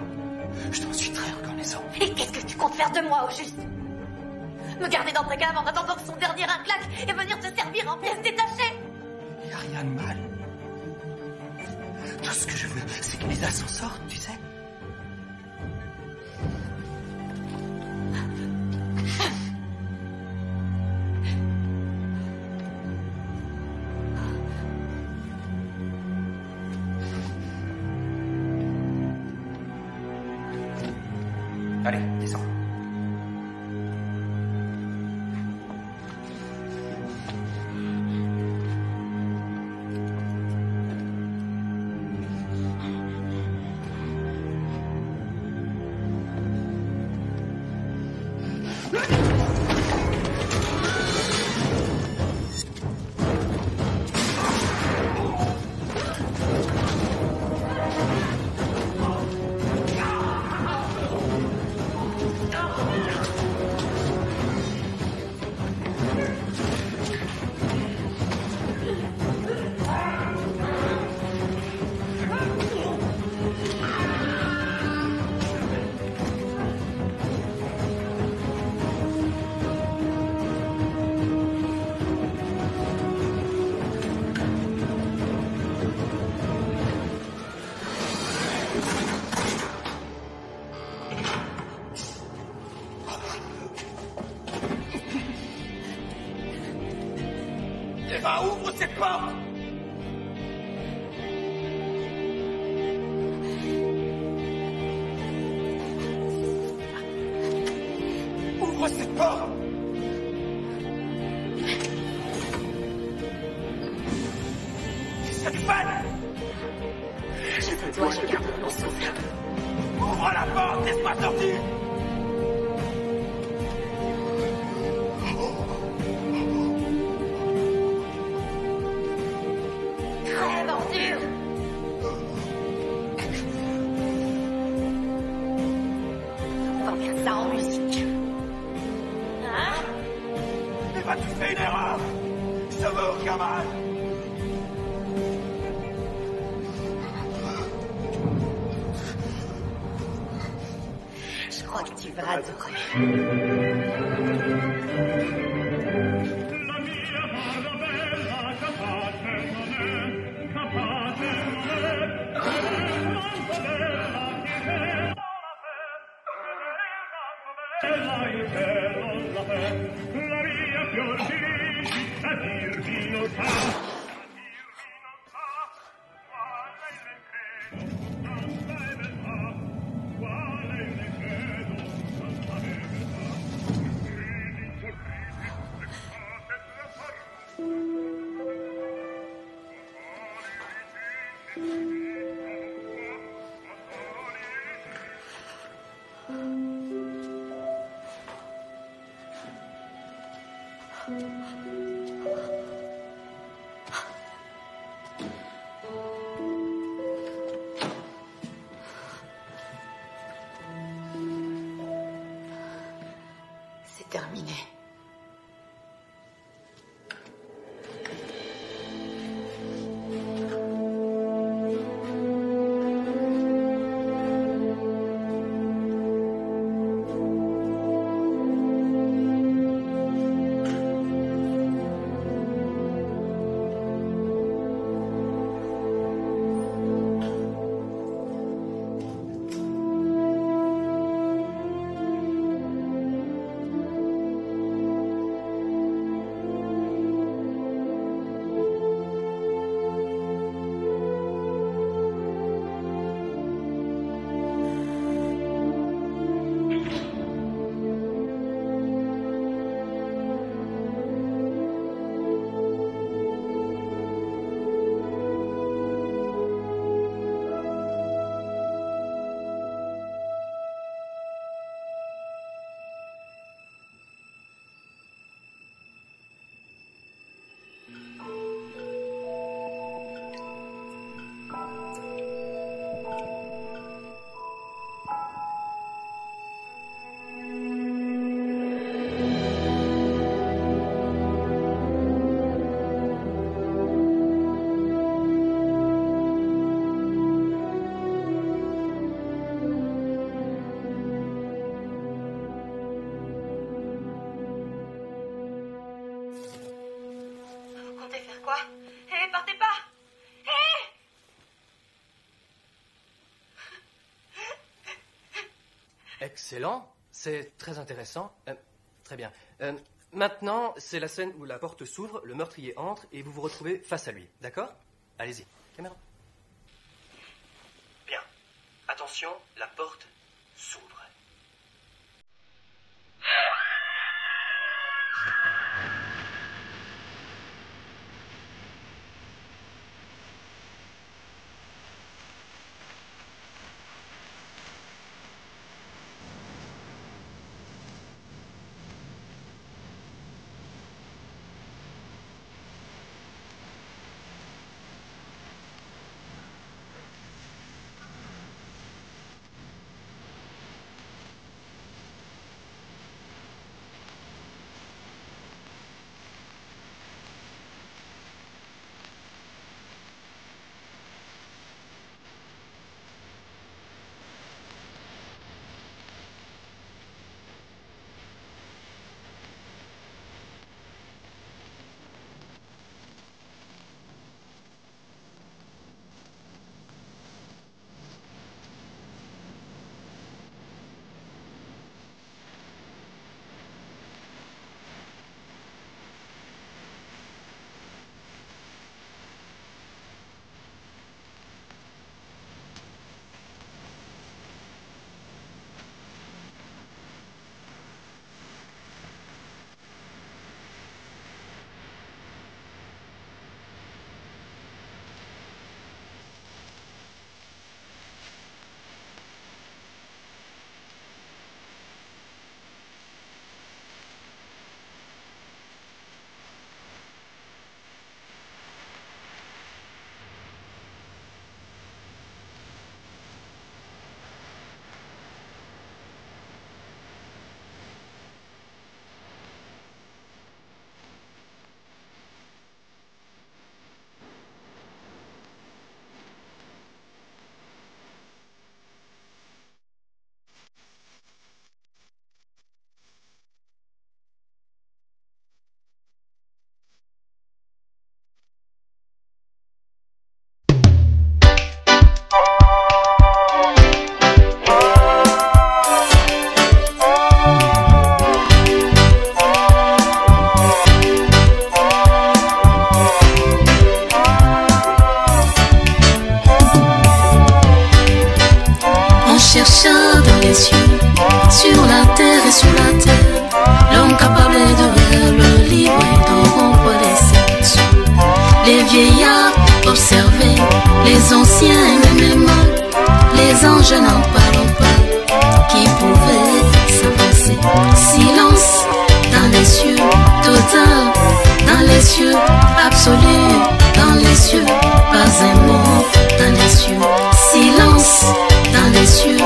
Je t'en suis très reconnaissant. Et qu'est-ce que tu comptes faire de moi, au juste? Me garder dans ta cave en attendant que son dernier rein claque et venir te servir en pièces détachées? Y a rien de mal. Tout ce que je veux, c'est que Lisa s'en sorte, tu sais. Allez, descends. Ouvre cette porte! Ouvre cette porte! Ça du fan! Je te dois, je garde mon souffle. Ouvre la porte, laisse-moi sortir! Tu fais une erreur! Je te veux aucun mal! Je crois que tu vas adorer. La mia Marabella C'est terminé. Excellent, c'est très intéressant. Très bien. Maintenant, c'est la scène où la porte s'ouvre, le meurtrier entre et vous vous retrouvez face à lui. D'accord? Allez-y. Caméra. Bien. Attention, la porte s'ouvre. les vieillards observaient, les anciens mémoires, les anges n'en parlons pas, qui pouvaient s'avancer. Silence dans les cieux, total dans les cieux, absolu dans les cieux, pas un mot dans les cieux. Silence dans les cieux.